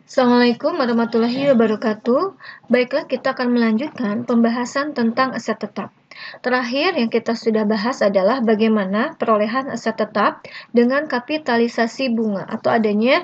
Assalamualaikum warahmatullahi wabarakatuh. Baiklah, kita akan melanjutkan pembahasan tentang aset tetap. Terakhir yang kita sudah bahas adalah bagaimana perolehan aset tetap dengan kapitalisasi bunga atau adanya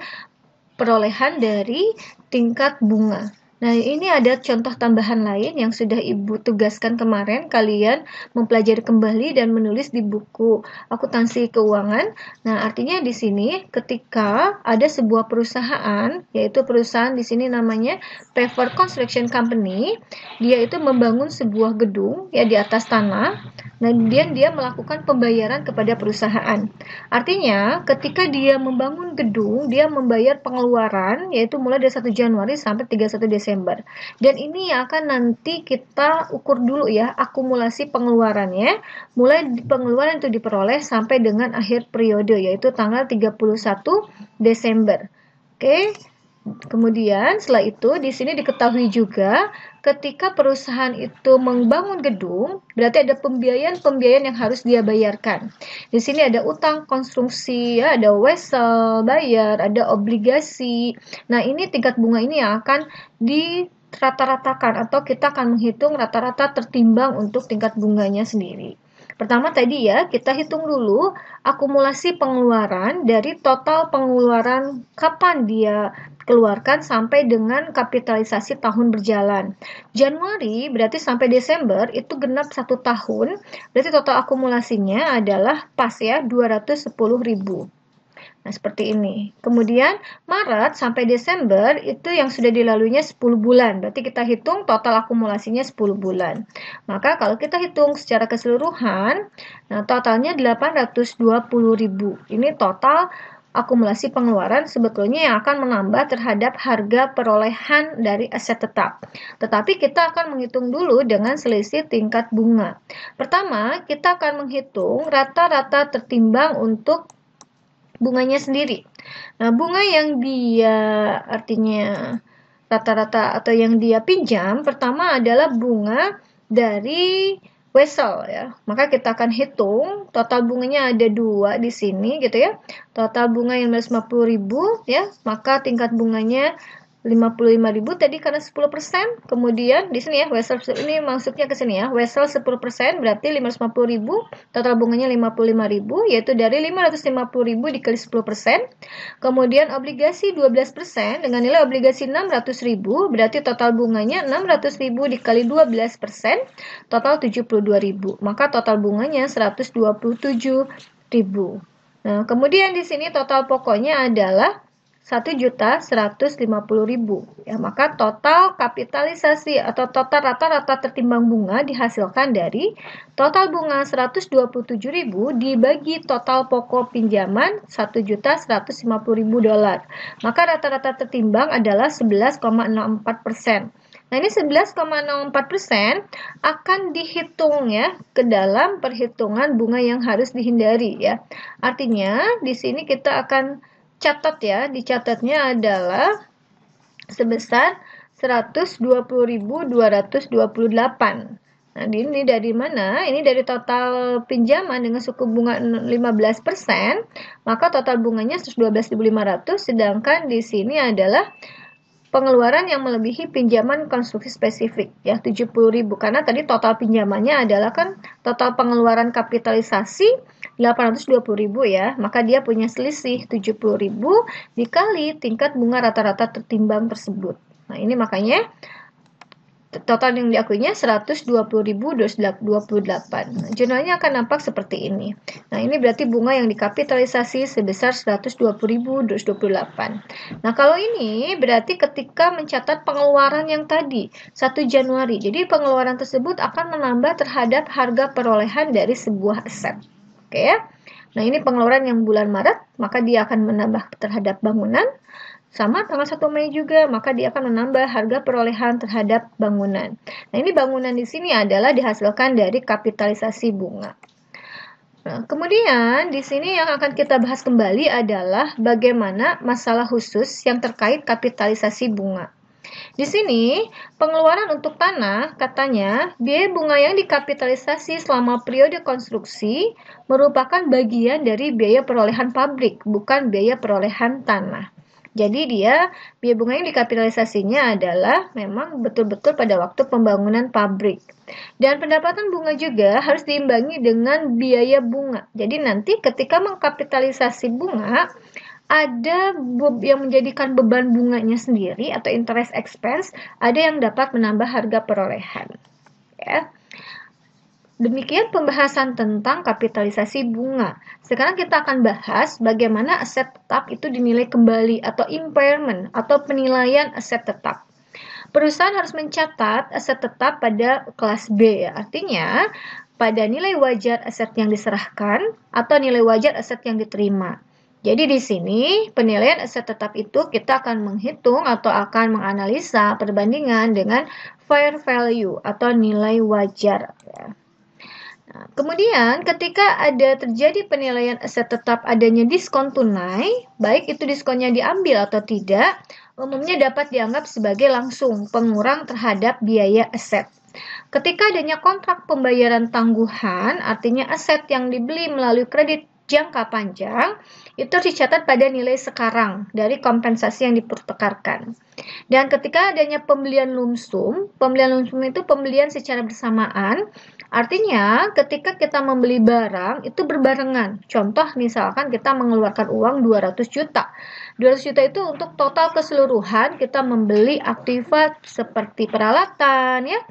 perolehan dari tingkat bunga. Nah, ini ada contoh tambahan lain yang sudah Ibu tugaskan kemarin. Kalian mempelajari kembali dan menulis di buku akuntansi keuangan. Nah, artinya di sini ketika ada sebuah perusahaan, yaitu perusahaan di sini namanya Paver Construction Company, dia itu membangun sebuah gedung ya di atas tanah. Kemudian dia melakukan pembayaran kepada perusahaan. Artinya, ketika dia membangun gedung, dia membayar pengeluaran yaitu mulai dari 1 Januari sampai 31 Desember. Dan ini yang akan nanti kita ukur dulu ya, akumulasi pengeluarannya. Mulai pengeluaran itu diperoleh sampai dengan akhir periode yaitu tanggal 31 Desember. Oke. Kemudian setelah itu di sini diketahui juga ketika perusahaan itu membangun gedung, berarti ada pembiayaan yang harus dia bayarkan. Di sini ada utang konstruksi, ya, ada wesel bayar, ada obligasi. Nah, ini tingkat bunga ini yang akan dirata-ratakan atau kita akan menghitung rata-rata tertimbang untuk tingkat bunganya sendiri. Pertama tadi ya, kita hitung dulu akumulasi pengeluaran dari total pengeluaran kapan dia keluarkan sampai dengan kapitalisasi tahun berjalan. Januari berarti sampai Desember itu genap 1 tahun, berarti total akumulasinya adalah pas ya 210.000. Nah, seperti ini. Kemudian Maret sampai Desember itu yang sudah dilaluinya 10 bulan. Berarti kita hitung total akumulasinya 10 bulan. Maka kalau kita hitung secara keseluruhan, nah totalnya 820.000. Ini total akumulasi pengeluaran sebetulnya yang akan menambah terhadap harga perolehan dari aset tetap. Tetapi kita akan menghitung dulu dengan selisih tingkat bunga. Pertama, kita akan menghitung rata-rata tertimbang untuk bunganya sendiri. Nah, bunga yang dia artinya rata-rata atau yang dia pinjam pertama adalah bunga dari wesel ya. Maka kita akan hitung total bunganya ada 2 di sini gitu ya. Total bunga yang 50.000 ya, maka tingkat bunganya 55.000 tadi karena 10%. Kemudian di sini ya, wesel ini masuknya ke sini ya. Wesel 10% berarti 550.000, total bunganya 55.000 yaitu dari 550.000 dikali 10%. Kemudian obligasi 12% dengan nilai obligasi 600.000 berarti total bunganya 600.000 dikali 12%, total 72.000. Maka total bunganya 127.000. Nah, kemudian di sini total pokoknya adalah 1.150.000 ya, maka total kapitalisasi atau total rata-rata tertimbang bunga dihasilkan dari total bunga 127.000 dibagi total pokok pinjaman 1.150.000 dolar. Maka rata-rata tertimbang adalah 11,64%. Nah, ini 11,64% akan dihitung ya ke dalam perhitungan bunga yang harus dihindari ya. Artinya di sini kita akan catat ya, dicatatnya adalah sebesar 120.228. Nah, ini dari mana? Ini dari total pinjaman dengan suku bunga 15%, maka total bunganya 112.500, sedangkan di sini adalah pengeluaran yang melebihi pinjaman konstruksi spesifik ya 70.000 karena tadi total pinjamannya adalah kan total pengeluaran kapitalisasi 820.000 ya, maka dia punya selisih 70.000 dikali tingkat bunga rata-rata tertimbang tersebut. Nah, ini makanya total yang diakuinya 120.228. Nah, jurnalnya akan nampak seperti ini. Nah, ini berarti bunga yang dikapitalisasi sebesar 120.228. Nah, kalau ini berarti ketika mencatat pengeluaran yang tadi 1 Januari. Jadi pengeluaran tersebut akan menambah terhadap harga perolehan dari sebuah aset. Oke ya. Nah, ini pengeluaran yang bulan Maret, maka dia akan menambah terhadap bangunan. Sama tanggal 1 Mei juga, maka dia akan menambah harga perolehan terhadap bangunan. Nah, ini bangunan di sini adalah dihasilkan dari kapitalisasi bunga. Nah, kemudian di sini yang akan kita bahas kembali adalah bagaimana masalah khusus yang terkait kapitalisasi bunga. Di sini, pengeluaran untuk tanah, katanya, biaya bunga yang dikapitalisasi selama periode konstruksi merupakan bagian dari biaya perolehan pabrik, bukan biaya perolehan tanah. Jadi biaya bunga yang dikapitalisasinya adalah memang betul-betul pada waktu pembangunan pabrik. Dan pendapatan bunga juga harus diimbangi dengan biaya bunga. Jadi nanti ketika mengkapitalisasi bunga, ada yang menjadikan beban bunganya sendiri atau interest expense, ada yang dapat menambah harga perolehan. Ya. Demikian pembahasan tentang kapitalisasi bunga. Sekarang kita akan bahas bagaimana aset tetap itu dinilai kembali atau impairment atau penilaian aset tetap. Perusahaan harus mencatat aset tetap pada kelas B, ya. Artinya pada nilai wajar aset yang diserahkan atau nilai wajar aset yang diterima. Jadi di sini penilaian aset tetap itu kita akan menghitung atau akan menganalisa perbandingan dengan fair value atau nilai wajar. Nah, kemudian ketika ada terjadi penilaian aset tetap adanya diskon tunai, baik itu diskonnya diambil atau tidak, umumnya dapat dianggap sebagai langsung pengurang terhadap biaya aset. Ketika adanya kontrak pembayaran tangguhan, artinya aset yang dibeli melalui kredit jangka panjang, itu dicatat pada nilai sekarang dari kompensasi yang dipertukarkan. Dan ketika adanya pembelian lumsum itu pembelian secara bersamaan, artinya ketika kita membeli barang itu berbarengan. Contoh misalkan kita mengeluarkan uang 200 juta. 200 juta itu untuk total keseluruhan kita membeli aktiva seperti peralatan, ya,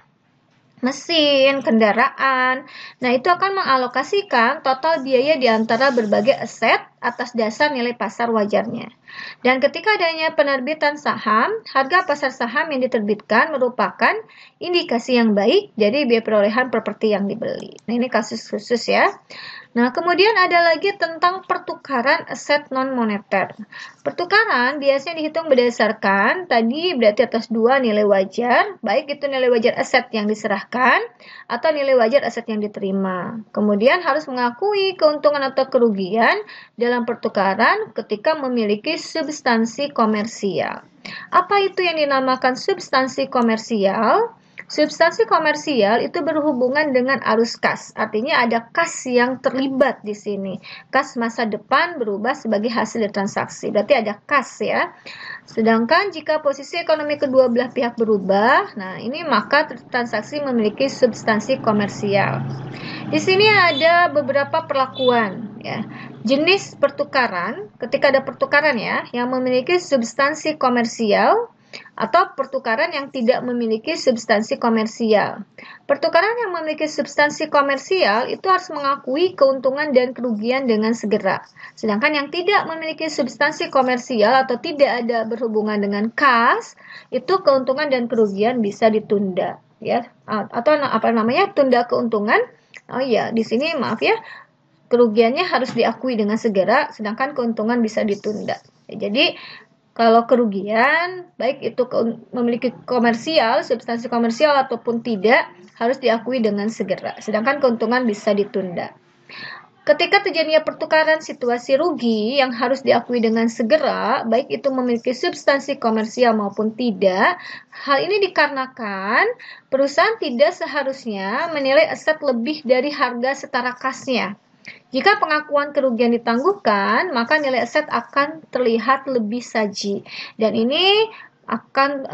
mesin, kendaraan. Nah, itu akan mengalokasikan total biaya di antara berbagai aset atas dasar nilai pasar wajarnya. Dan ketika adanya penerbitan saham, harga pasar saham yang diterbitkan merupakan indikasi yang baik dari biaya perolehan properti yang dibeli. Nah, ini kasus khusus ya. Nah, kemudian ada lagi tentang pertukaran aset non-moneter. Pertukaran biasanya dihitung berdasarkan tadi berarti atas dua nilai wajar, baik itu nilai wajar aset yang diserahkan atau nilai wajar aset yang diterima. Kemudian harus mengakui keuntungan atau kerugian dalam pertukaran ketika memiliki substansi komersial. Apa itu yang dinamakan substansi komersial? Substansi komersial itu berhubungan dengan arus kas, artinya ada kas yang terlibat di sini. Kas masa depan berubah sebagai hasil dari transaksi, berarti ada kas ya. Sedangkan jika posisi ekonomi kedua belah pihak berubah, nah ini maka transaksi memiliki substansi komersial. Di sini ada beberapa perlakuan ya. Jenis pertukaran, ketika ada pertukaran ya, yang memiliki substansi komersial atau pertukaran yang tidak memiliki substansi komersial. Pertukaran yang memiliki substansi komersial itu harus mengakui keuntungan dan kerugian dengan segera. Sedangkan yang tidak memiliki substansi komersial atau tidak ada berhubungan dengan kas, itu keuntungan dan kerugian bisa ditunda, ya. Atau apa namanya? Tunda keuntungan. Oh iya, di sini maaf ya. Kerugiannya harus diakui dengan segera, sedangkan keuntungan bisa ditunda. Jadi kalau kerugian, baik itu memiliki komersial, substansi komersial ataupun tidak, harus diakui dengan segera. Sedangkan keuntungan bisa ditunda. Ketika terjadinya pertukaran situasi rugi yang harus diakui dengan segera, baik itu memiliki substansi komersial maupun tidak, hal ini dikarenakan perusahaan tidak seharusnya menilai aset lebih dari harga setara kasnya. Jika pengakuan kerugian ditangguhkan, maka nilai aset akan terlihat lebih saji. Dan ini akan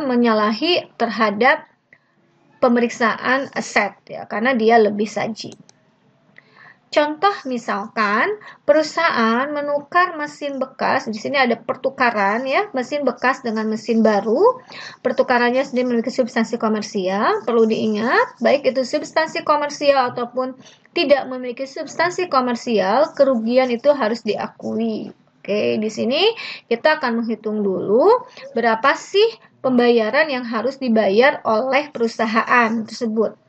menyalahi terhadap pemeriksaan aset ya, karena dia lebih saji. Contoh misalkan perusahaan menukar mesin bekas, di sini ada pertukaran ya, mesin bekas dengan mesin baru. Pertukarannya sendiri memiliki substansi komersial, perlu diingat, baik itu substansi komersial ataupun tidak memiliki substansi komersial, kerugian itu harus diakui. Oke, di sini kita akan menghitung dulu berapa sih pembayaran yang harus dibayar oleh perusahaan tersebut.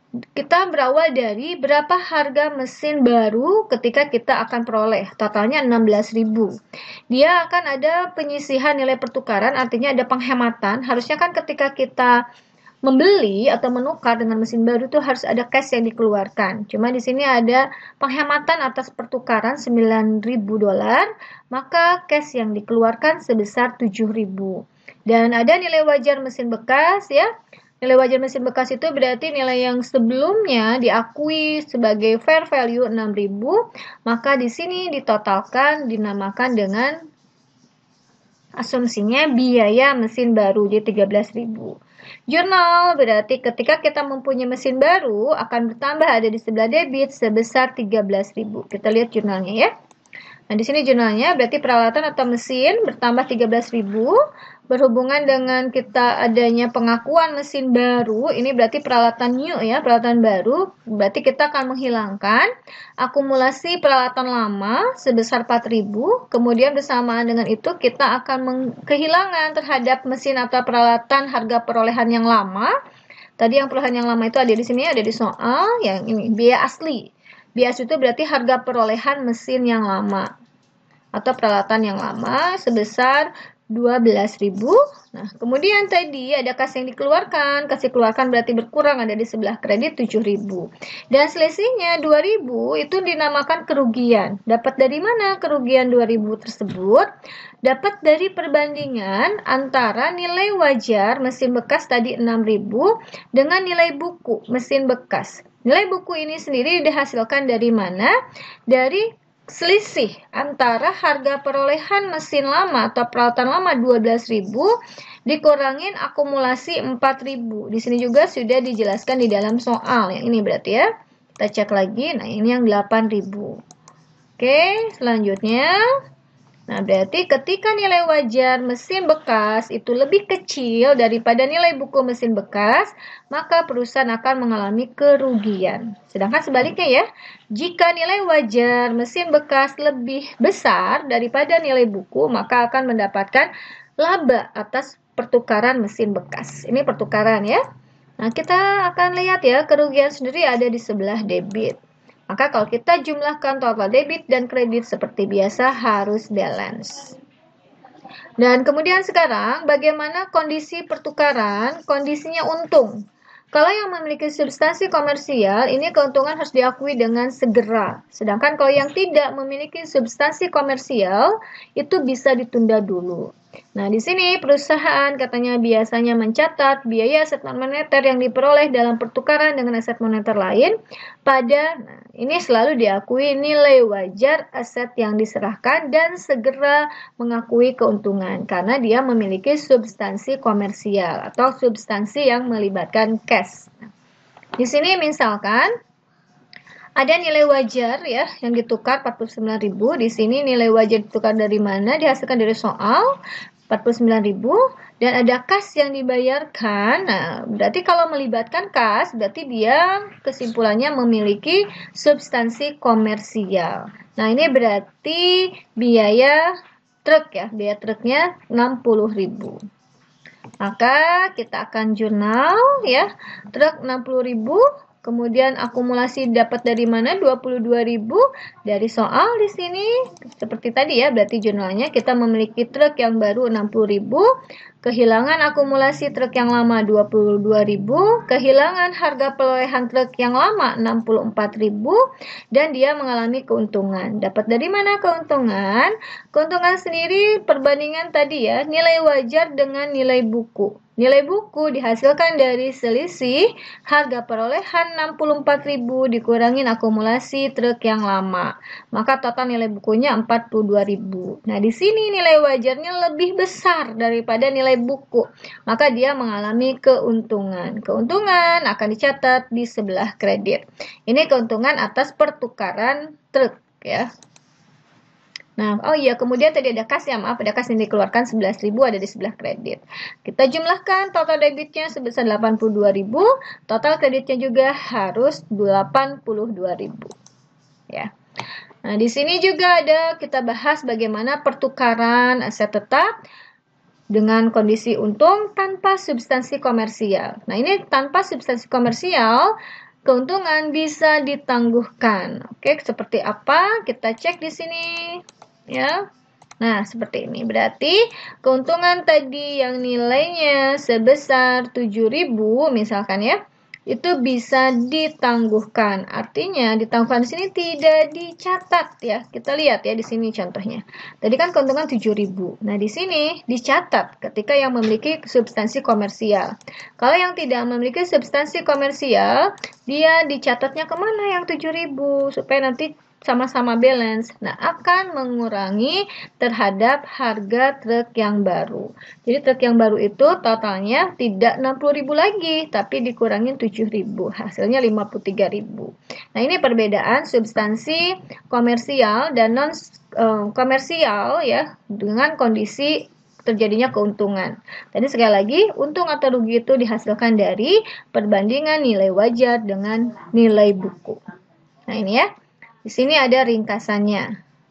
Kita berawal dari berapa harga mesin baru ketika kita akan peroleh. Totalnya 16.000. Dia akan ada penyisihan nilai pertukaran, artinya ada penghematan. Harusnya kan ketika kita membeli atau menukar dengan mesin baru itu harus ada cash yang dikeluarkan. Cuma di sini ada penghematan atas pertukaran $9.000, maka cash yang dikeluarkan sebesar 7.000. Dan ada nilai wajar mesin bekas ya. Nilai wajar mesin bekas itu berarti nilai yang sebelumnya diakui sebagai fair value 6.000, maka di sini ditotalkan dinamakan dengan Asumsinya biaya mesin baru, jadi 13.000. Jurnal berarti ketika kita mempunyai mesin baru akan bertambah ada di sebelah debit sebesar 13.000. Kita lihat jurnalnya ya. Nah, di sini jurnalnya berarti peralatan atau mesin bertambah 13.000 berhubungan dengan kita adanya pengakuan mesin baru. Ini berarti peralatan new ya, peralatan baru. Berarti kita akan menghilangkan akumulasi peralatan lama sebesar 4.000. Kemudian bersamaan dengan itu kita akan kehilangan terhadap mesin atau peralatan harga perolehan yang lama. Tadi yang perolehan yang lama itu ada di sini, ada di soal yang ini biaya asli. Bias itu berarti harga perolehan mesin yang lama atau peralatan yang lama sebesar 12.000. Nah, kemudian tadi ada kas yang dikeluarkan. Kas dikeluarkan berarti berkurang, ada di sebelah kredit 7.000. Dan selisihnya 2.000 itu dinamakan kerugian. Dapat dari mana kerugian 2.000 tersebut? Dapat dari perbandingan antara nilai wajar mesin bekas tadi 6.000 dengan nilai buku mesin bekas. Nilai buku ini sendiri dihasilkan dari mana? Dari selisih antara harga perolehan mesin lama atau peralatan lama 12.000 dikurangin akumulasi 4.000. Di sini juga sudah dijelaskan di dalam soal. Yang ini berarti ya. Kita cek lagi. Nah, ini yang 8.000. Oke, selanjutnya. Nah, berarti ketika nilai wajar mesin bekas itu lebih kecil daripada nilai buku mesin bekas, maka perusahaan akan mengalami kerugian. Sedangkan sebaliknya ya, jika nilai wajar mesin bekas lebih besar daripada nilai buku, maka akan mendapatkan laba atas pertukaran mesin bekas. Ini pertukaran ya. Nah, kita akan lihat ya, kerugian sendiri ada di sebelah debit. Maka kalau kita jumlahkan total debit dan kredit seperti biasa harus balance. Dan kemudian sekarang bagaimana kondisi pertukaran? Kondisinya untung. Kalau yang memiliki substansi komersial, ini keuntungan harus diakui dengan segera. Sedangkan kalau yang tidak memiliki substansi komersial, itu bisa ditunda dulu. Nah, di sini perusahaan katanya biasanya mencatat biaya aset non-moneter yang diperoleh dalam pertukaran dengan aset moneter lain nah, ini selalu diakui nilai wajar aset yang diserahkan dan segera mengakui keuntungan karena dia memiliki substansi komersial atau substansi yang melibatkan cash. Nah, di sini misalkan ada nilai wajar ya yang ditukar 49.000. Di sini nilai wajar ditukar dari mana? Dihasilkan dari soal 49.000 dan ada kas yang dibayarkan. Nah, berarti kalau melibatkan kas berarti dia kesimpulannya memiliki substansi komersial. Nah, ini berarti biaya truk ya. Biaya truknya 60.000. Maka kita akan jurnal ya. Truk 60.000. Kemudian akumulasi dapat dari mana? 22.000 dari soal di sini. Seperti tadi ya, berarti jurnalnya kita memiliki truk yang baru 60.000, kehilangan akumulasi truk yang lama 22.000, kehilangan harga perolehan truk yang lama 64.000 dan dia mengalami keuntungan. Dapat dari mana keuntungan? Keuntungan sendiri perbandingan tadi ya, nilai wajar dengan nilai buku. Nilai buku dihasilkan dari selisih harga perolehan 64.000 dikurangin akumulasi truk yang lama. Maka total nilai bukunya 42.000. Nah, di sini nilai wajarnya lebih besar daripada nilai buku. Maka dia mengalami keuntungan. Keuntungan akan dicatat di sebelah kredit. Ini keuntungan atas pertukaran truk ya. Nah, oh iya, kemudian tadi ada kas ya, maaf, ada kas yang dikeluarkan 11.000 ada di sebelah kredit. Kita jumlahkan total debitnya sebesar 82.000, total kreditnya juga harus 82.000. Ya. Nah, di sini juga ada kita bahas bagaimana pertukaran aset tetap dengan kondisi untung tanpa substansi komersial. Nah, ini tanpa substansi komersial keuntungan bisa ditangguhkan. Oke, seperti apa? Kita cek di sini. Ya. Nah, seperti ini. Berarti keuntungan tadi yang nilainya sebesar 7.000 misalkan ya, itu bisa ditangguhkan. Artinya ditangguhkan di sini tidak dicatat ya. Kita lihat ya di sini contohnya. Tadi kan keuntungan 7.000. Nah, di sini dicatat ketika yang memiliki substansi komersial. Kalau yang tidak memiliki substansi komersial, dia dicatatnya kemana yang 7.000 supaya nanti sama-sama balance. Nah, akan mengurangi terhadap harga truk yang baru. Jadi truk yang baru itu totalnya tidak 60.000 lagi, tapi dikurangin 7.000. Hasilnya 53.000. Nah, ini perbedaan substansi komersial dan non komersial ya, dengan kondisi terjadinya keuntungan. Tadi sekali lagi, untung atau rugi itu dihasilkan dari perbandingan nilai wajar dengan nilai buku. Nah, ini ya. Di sini ada ringkasannya.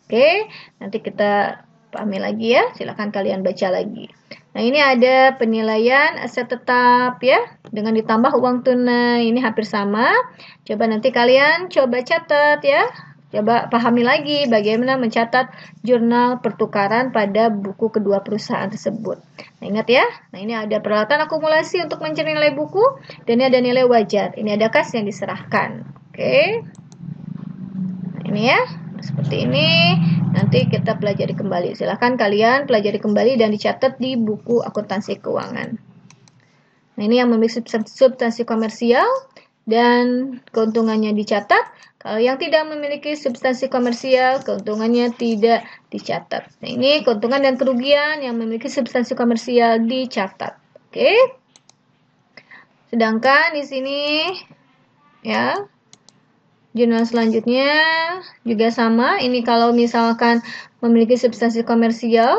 Oke, nanti kita pahami lagi ya. Silakan kalian baca lagi. Nah, ini ada penilaian aset tetap ya, dengan ditambah uang tunai. Ini hampir sama. Coba nanti kalian coba catat ya. Coba pahami lagi bagaimana mencatat jurnal pertukaran pada buku kedua perusahaan tersebut. Nah, ingat ya. Nah, ini ada peralatan akumulasi untuk mencari nilai buku, dan ini ada nilai wajar. Ini ada kas yang diserahkan. Oke. Ini ya, seperti ini. Nanti kita pelajari kembali. Silahkan kalian pelajari kembali dan dicatat di buku akuntansi keuangan. Nah, ini yang memiliki substansi komersial dan keuntungannya dicatat. Kalau yang tidak memiliki substansi komersial, keuntungannya tidak dicatat. Nah, ini keuntungan dan kerugian yang memiliki substansi komersial dicatat. Oke. Sedangkan di sini ya, jurnal selanjutnya juga sama. Ini kalau misalkan memiliki substansi komersial.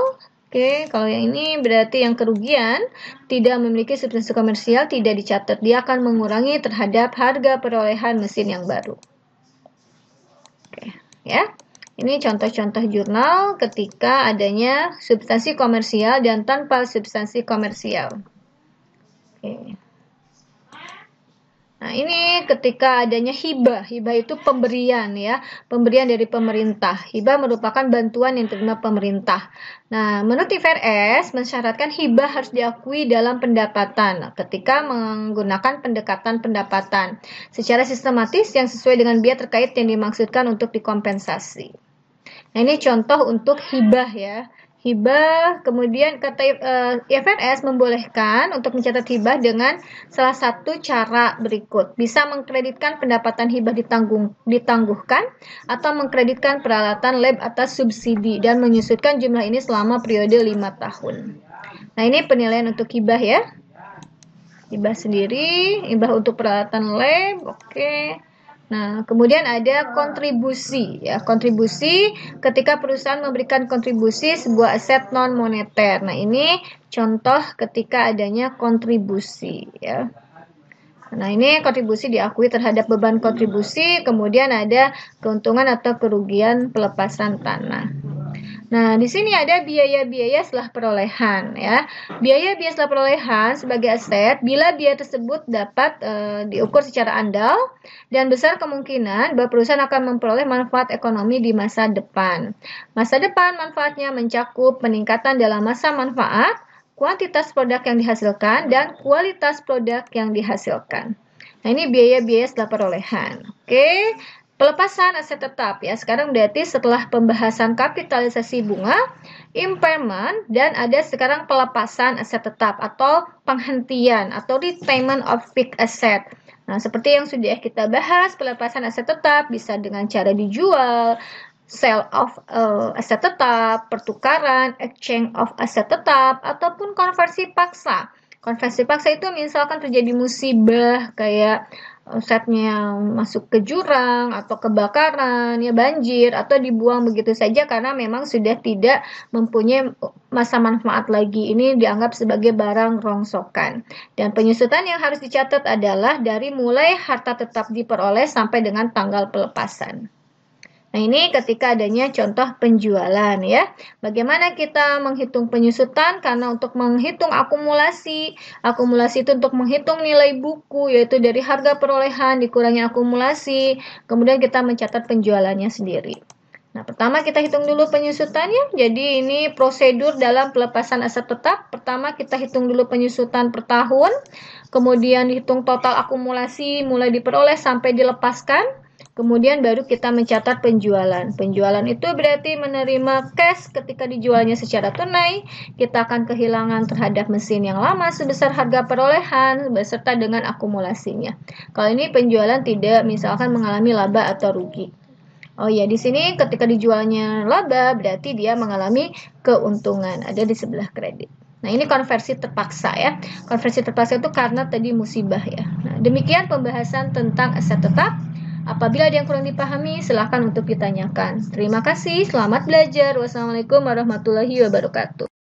Oke, kalau yang ini berarti yang kerugian tidak memiliki substansi komersial tidak dicatat. Dia akan mengurangi terhadap harga perolehan mesin yang baru. Oke, ya. Ini contoh-contoh jurnal ketika adanya substansi komersial dan tanpa substansi komersial. Oke. Nah, ini ketika adanya hibah. Hibah itu pemberian ya, pemberian dari pemerintah. Hibah merupakan bantuan yang diterima pemerintah. Nah, menurut IFRS mensyaratkan hibah harus diakui dalam pendapatan. Nah, ketika menggunakan pendekatan pendapatan secara sistematis yang sesuai dengan biaya terkait yang dimaksudkan untuk dikompensasi. Nah, ini contoh untuk hibah ya. Hibah, kemudian kata IFRS membolehkan untuk mencatat hibah dengan salah satu cara berikut. Bisa mengkreditkan pendapatan hibah ditangguhkan atau mengkreditkan peralatan lab atas subsidi dan menyusutkan jumlah ini selama periode 5 tahun. Nah, ini penilaian untuk hibah ya. Hibah sendiri, hibah untuk peralatan lab, oke. Nah, kemudian ada kontribusi ya. Kontribusi ketika perusahaan memberikan kontribusi sebuah aset non moneter. Nah, ini contoh ketika adanya kontribusi ya. Nah, ini kontribusi diakui terhadap beban kontribusi, kemudian ada keuntungan atau kerugian pelepasan tanah. Nah, di sini ada biaya-biaya setelah perolehan ya. Biaya-biaya setelah perolehan sebagai aset bila biaya tersebut dapat diukur secara andal dan besar kemungkinan bahwa perusahaan akan memperoleh manfaat ekonomi di masa depan. Masa depan manfaatnya mencakup peningkatan dalam masa manfaat, kuantitas produk yang dihasilkan, dan kualitas produk yang dihasilkan. Nah, ini biaya-biaya setelah perolehan. Oke. Pelepasan aset tetap ya. Sekarang berarti setelah pembahasan kapitalisasi bunga, impairment, dan ada sekarang pelepasan aset tetap atau penghentian atau repayment of fixed asset. Nah, seperti yang sudah kita bahas, pelepasan aset tetap bisa dengan cara dijual, sell of aset tetap, pertukaran, exchange of aset tetap, ataupun konversi paksa. Konversi paksa itu misalkan terjadi musibah kayak asetnya masuk ke jurang atau kebakaran, ya banjir, atau dibuang begitu saja karena memang sudah tidak mempunyai masa manfaat lagi. Ini dianggap sebagai barang rongsokan. Dan penyusutan yang harus dicatat adalah dari mulai harta tetap diperoleh sampai dengan tanggal pelepasan. Nah, ini ketika adanya contoh penjualan ya. Bagaimana kita menghitung penyusutan? Karena untuk menghitung akumulasi itu untuk menghitung nilai buku, yaitu dari harga perolehan dikurangi akumulasi, kemudian kita mencatat penjualannya sendiri. Nah, pertama kita hitung dulu penyusutannya. Jadi ini prosedur dalam pelepasan aset tetap. Pertama kita hitung dulu penyusutan per tahun, kemudian hitung total akumulasi mulai diperoleh sampai dilepaskan. Kemudian baru kita mencatat penjualan. Penjualan itu berarti menerima cash ketika dijualnya secara tunai. Kita akan kehilangan terhadap mesin yang lama sebesar harga perolehan beserta dengan akumulasinya. Kalau ini penjualan tidak misalkan mengalami laba atau rugi. Oh ya, di sini ketika dijualnya laba berarti dia mengalami keuntungan. Ada di sebelah kredit. Nah, ini konversi terpaksa ya. Konversi terpaksa itu karena tadi musibah ya. Nah, demikian pembahasan tentang aset tetap. Apabila ada yang kurang dipahami, silahkan untuk ditanyakan. Terima kasih, selamat belajar. Wassalamualaikum warahmatullahi wabarakatuh.